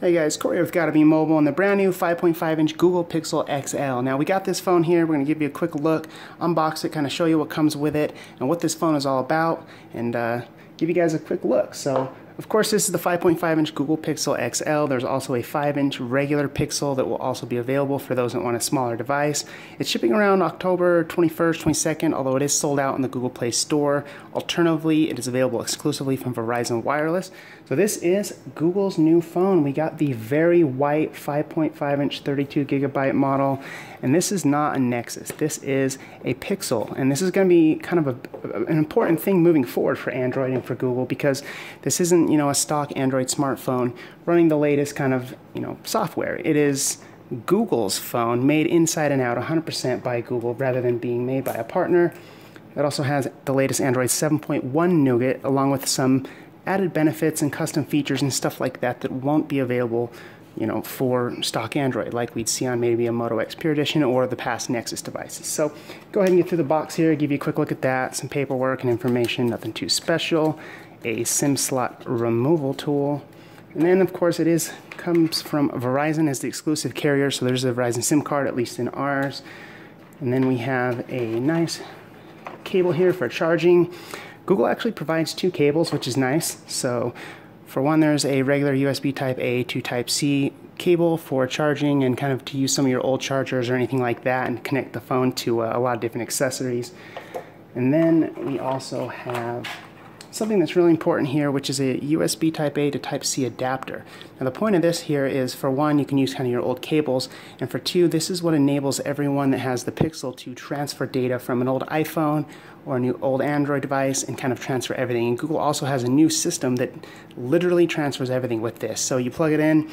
Hey guys, Corey with GottaBeMobile and the brand new 5.5-inch Google Pixel XL. Now we got this phone here, we're going to give you a quick look, unbox it, kind of show you what comes with it and what this phone is all about, and give you guys a quick look. So, of course, this is the 5.5-inch Google Pixel XL. There's also a 5-inch regular Pixel that will also be available for those that want a smaller device. It's shipping around October 21st, 22nd, although it is sold out in the Google Play Store. Alternatively, it is available exclusively from Verizon Wireless. So this is Google's new phone. We got the very white 5.5-inch 32GB model, and this is not a Nexus. This is a Pixel, and this is going to be kind of an important thing moving forward for Android and for Google, because this isn't, a stock Android smartphone running the latest kind of, software. It is Google's phone, made inside and out 100% by Google rather than being made by a partner. It also has the latest Android 7.1 nougat, along with some added benefits and custom features and stuff like that that won't be available, for stock Android, like we'd see on maybe a Moto X Pure Edition or the past Nexus devices. So go ahead and get through the box here, give you a quick look at that, some paperwork and information, nothing too special, a SIM slot removal tool, and then of course it comes from Verizon as the exclusive carrier, so there's a Verizon SIM card, at least in ours. And then we have a nice cable here for charging. Google actually provides two cables, which is nice. So for one, there's a regular USB Type A to Type C cable for charging and kind of to use some of your old chargers or anything like that and connect the phone to a lot of different accessories. And then we also have something that's really important here, which is a USB Type A to Type C adapter. Now the point of this here is, for one, you can use kind of your old cables, and for two, this is what enables everyone that has the Pixel to transfer data from an old iPhone or a new old Android device and kind of transfer everything. And Google also has a new system that literally transfers everything with this. So you plug it in,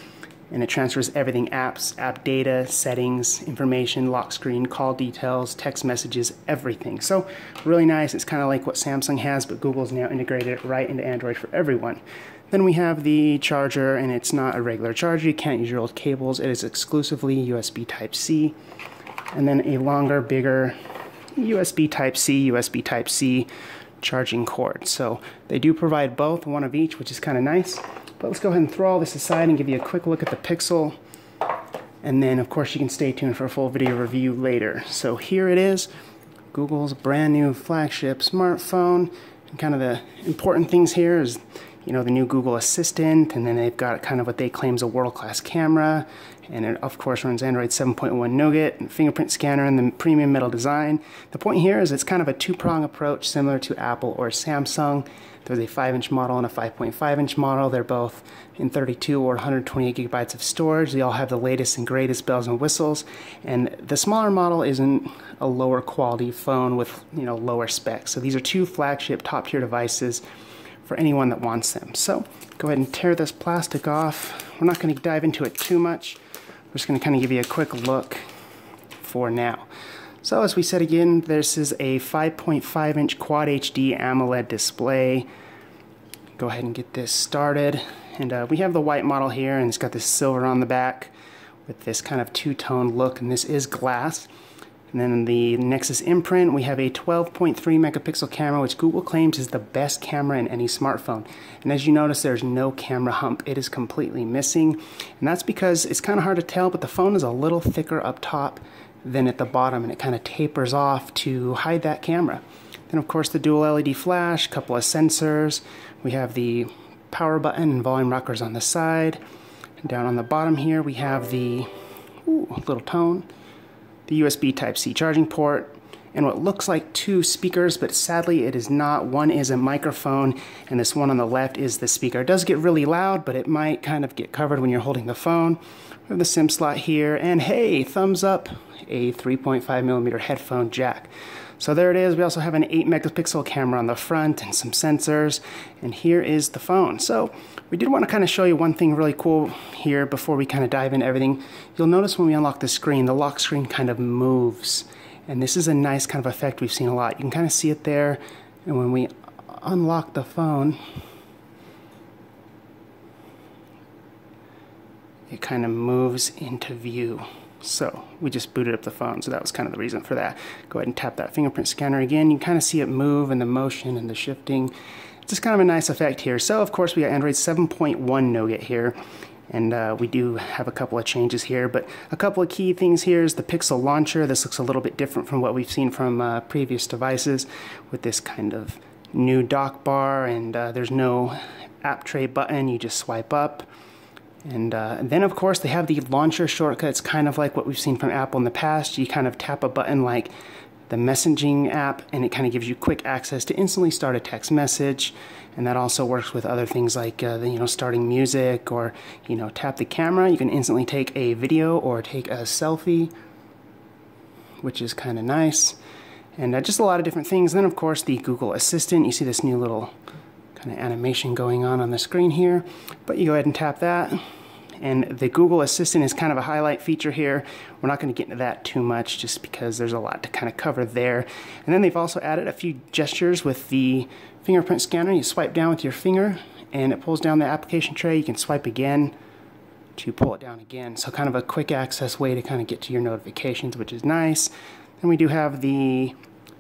and it transfers everything: apps, app data, settings, information, lock screen, call details, text messages, everything. So really nice. It's kind of like what Samsung has, but Google's now integrated it right into Android for everyone. Then we have the charger, and it's not a regular charger. You can't use your old cables. It is exclusively USB Type-C. And then a longer, bigger USB Type-C charging cord. So they do provide both, one of each, which is kind of nice. But let's go ahead and throw all this aside and give you a quick look at the Pixel. And then, of course, you can stay tuned for a full video review later. So here it is, Google's brand new flagship smartphone. And kind of the important things here is, the new Google Assistant, and then they've got kind of what they claim is a world-class camera. And it, of course, runs Android 7.1 nougat, and fingerprint scanner, and the premium metal design. The point here is it's kind of a two-prong approach, similar to Apple or Samsung. There's a 5-inch model and a 5.5-inch model. They're both in 32 or 128 gigabytes of storage. They all have the latest and greatest bells and whistles. And the smaller model isn't a lower quality phone with, lower specs. So these are two flagship top-tier devices for anyone that wants them. So go ahead and tear this plastic off. We're not going to dive into it too much. We're just going to kind of give you a quick look for now. So as we said again, this is a 5.5-inch Quad HD AMOLED display. Go ahead and get this started. And we have the white model here, and it's got this silver on the back with this kind of two-tone look, and this is glass. And then the Nexus imprint, we have a 12.3 megapixel camera, which Google claims is the best camera in any smartphone. And as you notice, there's no camera hump. It is completely missing. And that's because it's kind of hard to tell, but the phone is a little thicker up top than at the bottom, and it kind of tapers off to hide that camera. Then of course the dual LED flash, couple of sensors. We have the power button and volume rockers on the side. And down on the bottom here we have the little tone, the USB Type-C charging port, and what looks like two speakers, but sadly it is not. One is a microphone, and this one on the left is the speaker. It does get really loud, but it might kind of get covered when you're holding the phone. We have the SIM slot here, and hey, thumbs up, a 3.5mm headphone jack. So there it is. We also have an 8 megapixel camera on the front and some sensors, and here is the phone. So we did want to kind of show you one thing really cool here before we kind of dive into everything. You'll notice when we unlock the screen, the lock screen kind of moves, and this is a nice kind of effect we've seen a lot. You can kind of see it there, and when we unlock the phone, it kind of moves into view. So we just booted up the phone, so that was kind of the reason for that. Go ahead and tap that fingerprint scanner again. You can kind of see it move and the motion and the shifting. It's just kind of a nice effect here. So of course we got Android 7.1 nougat here. And we do have a couple of changes here, but a couple of key things here is the Pixel launcher. This looks a little bit different from what we've seen from previous devices, with this kind of new dock bar, and there's no app tray button. You just swipe up. And then of course they have the launcher shortcut. It's kind of like what we've seen from Apple in the past. You kind of tap a button like the messaging app, and it kind of gives you quick access to instantly start a text message. And that also works with other things like starting music, or tap the camera. You can instantly take a video or take a selfie, which is kind of nice. And just a lot of different things. Then of course the Google Assistant. You see this new little kind of animation going on the screen here, but you go ahead and tap that. And the Google Assistant is kind of a highlight feature here. We're not going to get into that too much just because there's a lot to kind of cover there. And then they've also added a few gestures with the fingerprint scanner. You swipe down with your finger and it pulls down the application tray. You can swipe again to pull it down again. So kind of a quick access way to kind of get to your notifications, which is nice. Then we do have the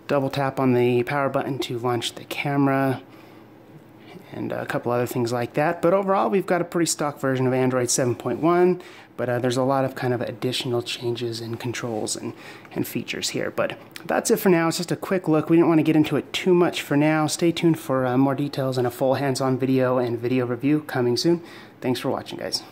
double tap on the power button to launch the camera, and a couple other things like that. But overall, we've got a pretty stock version of Android 7.1, but there's a lot of kind of additional changes and controls and features here. But that's it for now. It's just a quick look. We didn't want to get into it too much for now. Stay tuned for more details and a full hands-on video and video review coming soon. Thanks for watching, guys.